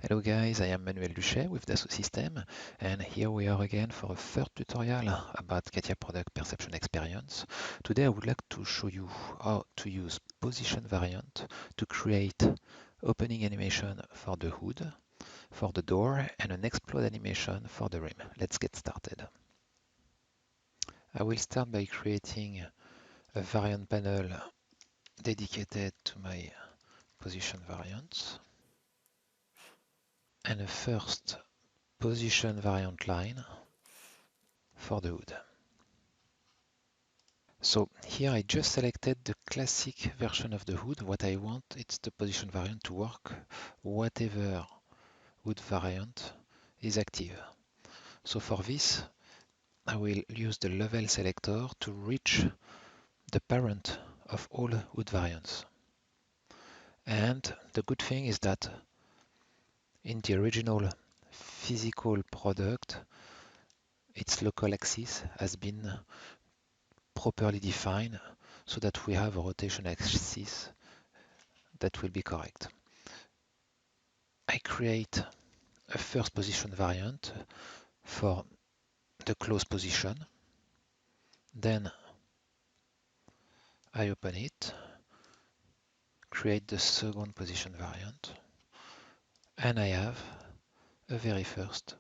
Hello guys, I am Manuel Duchet with Dassault Systèmes, and here we are again for a third tutorial about CATIA Product Perception Experience. Today I would like to show you how to use position variant to create opening animation for the hood, for the door, and an explode animation for the rim. Let's get started. I will start by creating a variant panel dedicated to my position variants, and a first position variant line for the hood. So here I just selected the classic version of the hood. What I want is the position variant to work whatever hood variant is active. So for this, I will use the level selector to reach the parent of all hood variants. And the good thing is that in the original physical product, its local axis has been properly defined so that we have a rotation axis that will be correct. I create a first position variant for the close position. Then I open it, create the second position variant, and I have a very first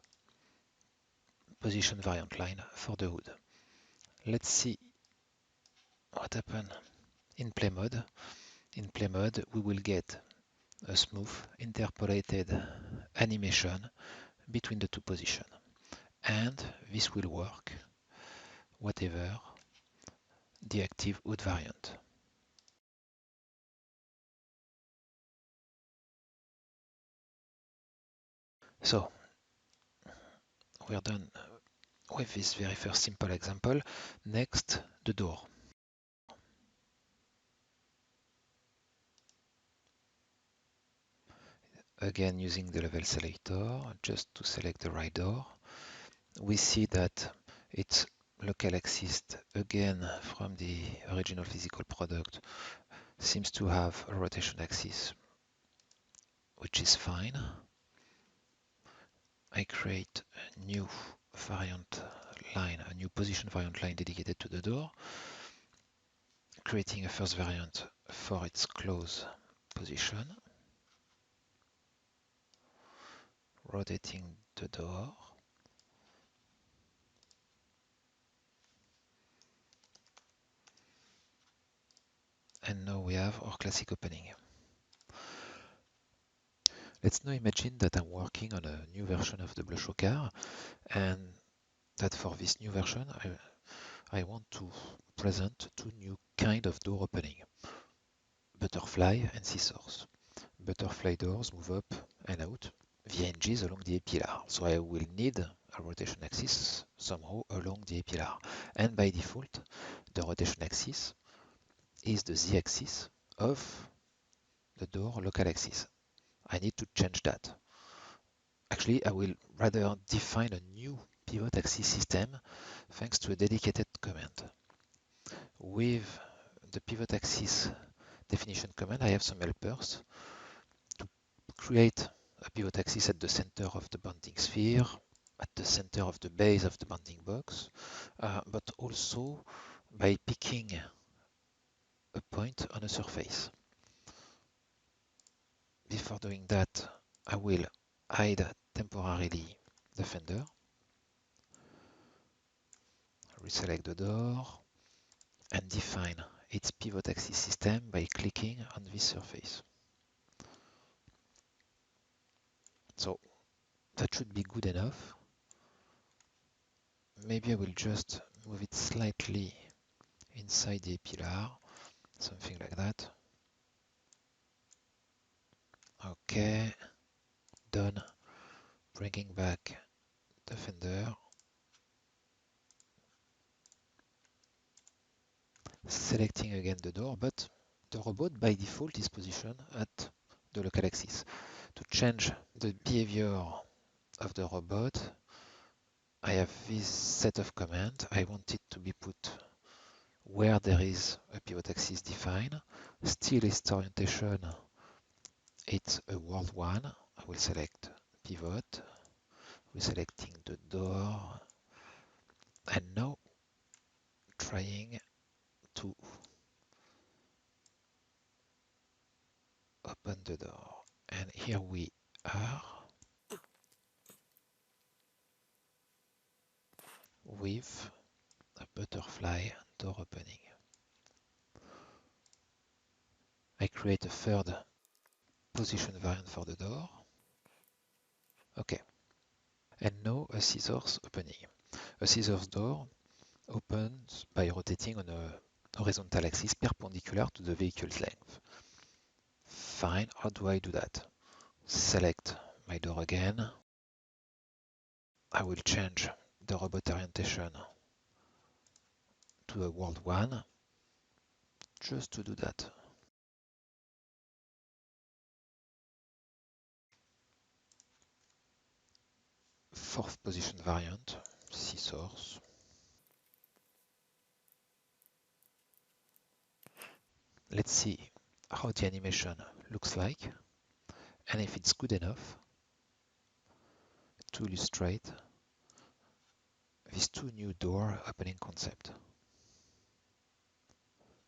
position variant line for the hood. Let's see what happens in play mode. In play mode, we will get a smooth interpolated animation between the two positions. And this will work whatever the active hood variant. So we're done with this very first simple example. Next, the door. Again, using the level selector, just to select the right door. We see that its local axis, again from the original physical product, seems to have a rotation axis, which is fine. I create a new variant line, a new position variant line dedicated to the door, creating a first variant for its close position, rotating the door, and now we have our classic opening. Let's now imagine that I'm working on a new version of the Blush car, and that for this new version I want to present two new kind of door opening, butterfly and scissors. Butterfly doors move up and out via hinges along the A-pillar, so I will need a rotation axis somehow along the A-pillar, and by default the rotation axis is the z-axis of the door local axis. I need to change that. Actually, I will rather define a new pivot axis system thanks to a dedicated command. With the pivot axis definition command, I have some helpers to create a pivot axis at the center of the bounding sphere, at the center of the base of the bounding box, but also by picking a point on a surface. Before doing that, I will hide temporarily the fender, reselect the door, and define its pivot axis system by clicking on this surface. So that should be good enough. Maybe I will just move it slightly inside the pillar, something like that. Okay, done. Bringing back the fender. Selecting again the door, but the robot by default is positioned at the local axis. To change the behavior of the robot, I have this set of commands. I want it to be put where there is a pivot axis defined. Still its orientation, it's a world one. I will select pivot, reselecting the door, and now trying to open the door. And here we are with a butterfly door opening. I create a third position variant for the door. Okay. And now a scissors opening. A scissors door opens by rotating on a horizontal axis perpendicular to the vehicle's length. Fine, how do I do that? Select my door again. I will change the robot orientation to a world 1 just to do that. Fourth position variant, scissors. Let's see how the animation looks like and if it's good enough to illustrate these two new door opening concept.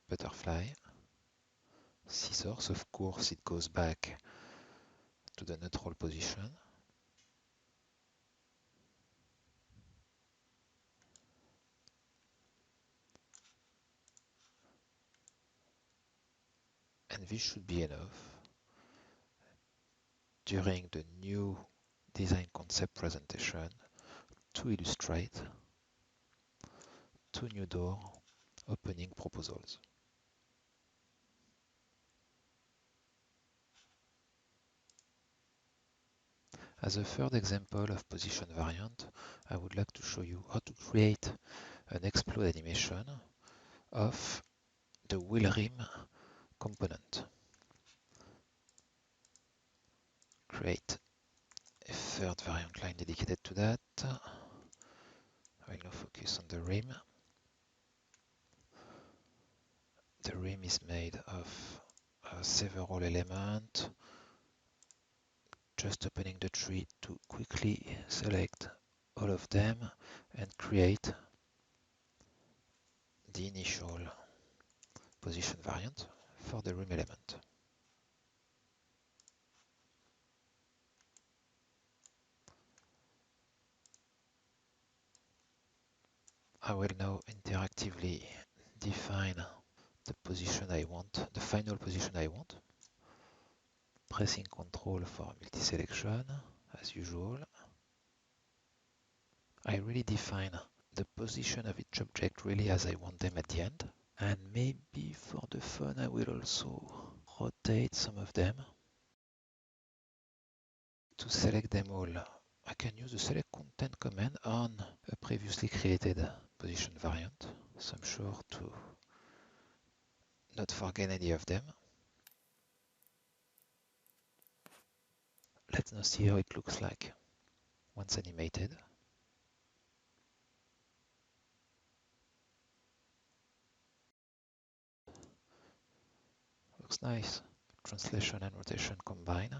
Butterfly, scissors, of course it goes back to the neutral position. And this should be enough during the new design concept presentation to illustrate two new door opening proposals. As a third example of position variant, I would like to show you how to create an explode animation of the wheel rim component. Create a third variant line dedicated to that. I will now focus on the rim. The rim is made of several elements. Just opening the tree to quickly select all of them and create the initial position variant for the rim element. I will now interactively define the position I want, the final position I want, pressing Ctrl for multi-selection as usual. I really define the position of each object really as I want them at the end. And maybe for the fun I will also rotate some of them to select them all. I can use the select content command on a previously created position variant, so I'm sure to not forget any of them. Let's now see how it looks like once animated. Looks nice. Translation and rotation combine.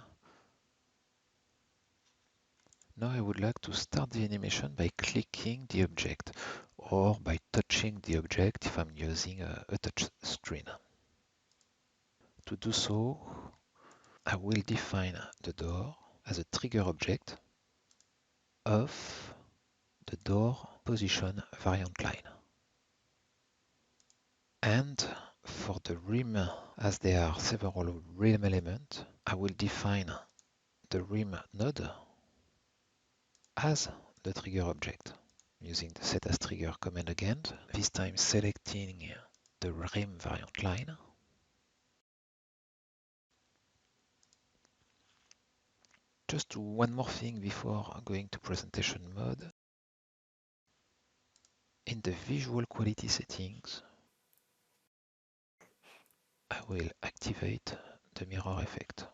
Now I would like to start the animation by clicking the object or by touching the object if I'm using a touch screen. To do so, I will define the door as a trigger object of the door position variant line. And for the rim, as there are several rim elements, I will define the rim node as the trigger object using the set as trigger command again, this time selecting the rim variant line. Just one more thing before going to presentation mode. In the visual quality settings, I will activate the mirror effect.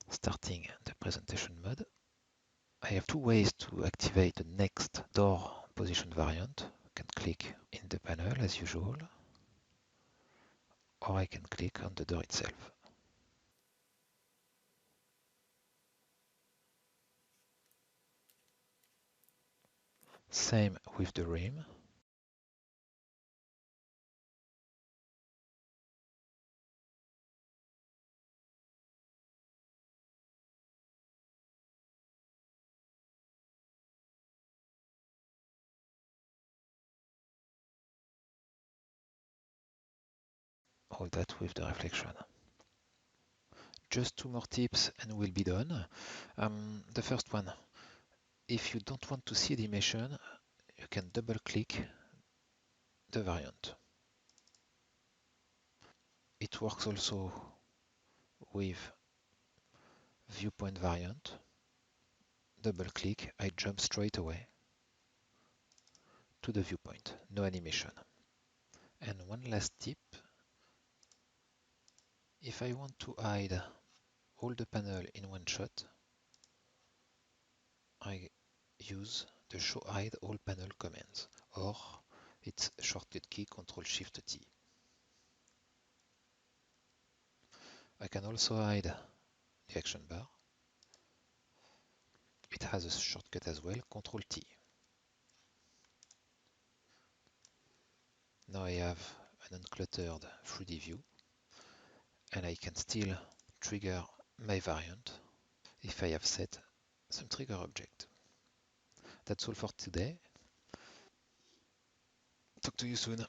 Starting the presentation mode, I have two ways to activate the next door position variant. I can click in the panel as usual, or I can click on the door itself. Same with the rim. All that with the reflection. Just two more tips and we'll be done. The first one, if you don't want to see the animation, you can double click the variant. It works also with viewpoint variant. Double click, I jump straight away to the viewpoint, no animation. And one last tip, if I want to hide all the panel in one shot, I use the show hide all panel commands, or its shortcut key Ctrl-Shift-T. I can also hide the action bar. It has a shortcut as well, Ctrl-T. Now I have an uncluttered 3D view, and I can still trigger my variant if I have set some trigger object. That's all for today. Talk to you soon.